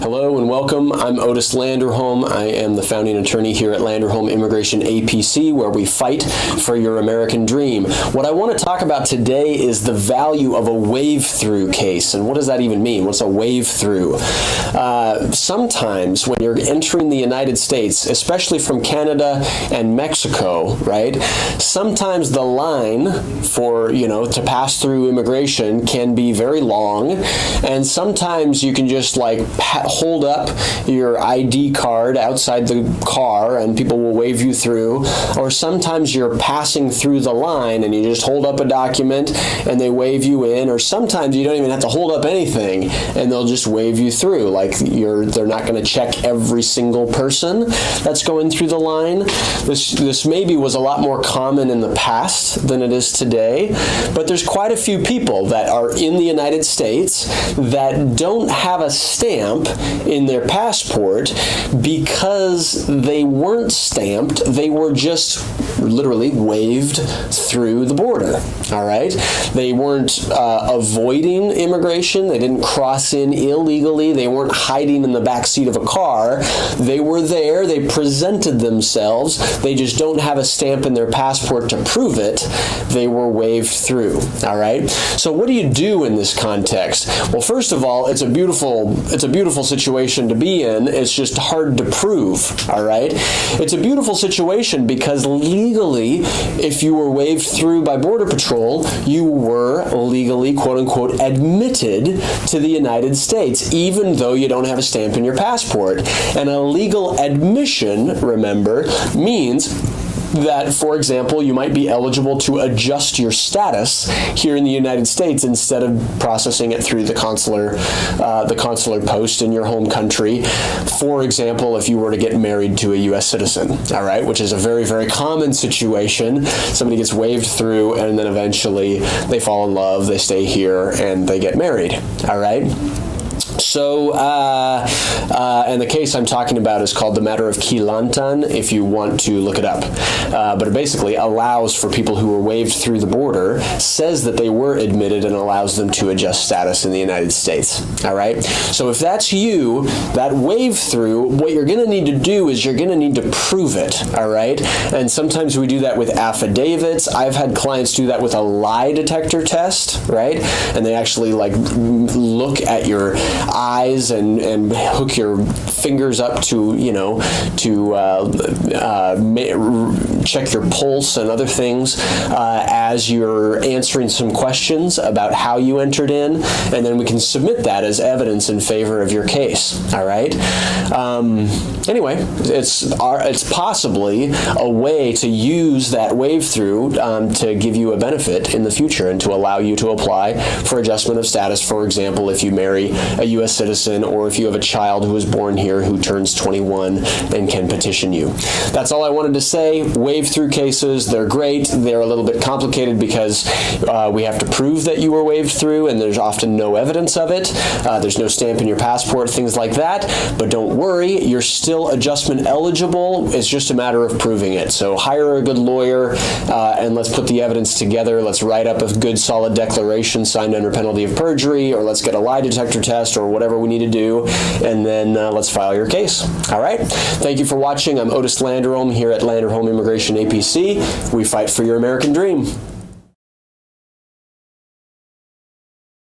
Hello and welcome. I'm Otis Landerholm. I am the founding attorney here at Landerholm Immigration A.P.C., where we fight for your American dream. What I want to talk about today is the value of a wave-through case. And what does that even mean? What's a wave-through? Sometimes when you're entering the United States, especially from Canada and Mexico, right, sometimes the line for, to pass through immigration can be very long, and sometimes you can just hold up your ID card outside the car and people will wave you through, or sometimes you're passing through the line and you just hold up a document and they wave you in, or sometimes you don't even have to hold up anything and they'll just wave you through. They're not going to check every single person that's going through the line. This maybe was a lot more common in the past than it is today, but there's quite a few people that are in the United States that don't have a stamp in their passport because they weren't stamped. They were just literally waved through the border. All right? They weren't avoiding immigration. They didn't cross in illegally. They weren't hiding in the back seat of a car. They were there. They presented themselves. They just don't have a stamp in their passport to prove it. They were waved through. All right? So what do you do in this context? Well, first of all, it's a beautiful situation to be in. It's just hard to prove. All right? It's a beautiful situation because legally, if you were waved through by Border Patrol, you were legally, quote unquote, admitted to the United States, even though you don't have a stamp in your passport. And a legal admission, remember, means that, for example, you might be eligible to adjust your status here in the United States instead of processing it through the consular post in your home country. For example, if you were to get married to a U.S. citizen, all right, which is a very, very common situation. Somebody gets waved through and then eventually they fall in love, they stay here, and they get married, all right? So, and the case I'm talking about is called the matter of Quilantan, if you want to look it up. But it basically allows for people who were waved through the border, says that they were admitted, and allows them to adjust status in the United States. All right? So if that's you, that wave through, what you're going to need to do is you're going to need to prove it. All right? And sometimes we do that with affidavits. I've had clients do that with a lie detector test, right? And they actually look at your eyes and hook your fingers up to check your pulse and other things as you're answering some questions about how you entered in, and then we can submit that as evidence in favor of your case. All right. Anyway, it's possibly a way to use that wave through to give you a benefit in the future and to allow you to apply for adjustment of status. For example, if you marry a U.S. citizen, or if you have a child who was born here who turns 21 and can petition you. That's all I wanted to say. Wave through cases, they're great. They're a little bit complicated because we have to prove that you were waved through, and there's often no evidence of it. There's no stamp in your passport, things like that. But don't worry, you're still adjustment eligible. It's just a matter of proving it. So hire a good lawyer and let's put the evidence together. Let's write up a good solid declaration signed under penalty of perjury, or let's get a lie detector test, or whatever we need to do, and then let's file your case. All right? Thank you for watching. I'm Otis Landerholm here at Landerholm Immigration A.P.C. We fight for your American dream.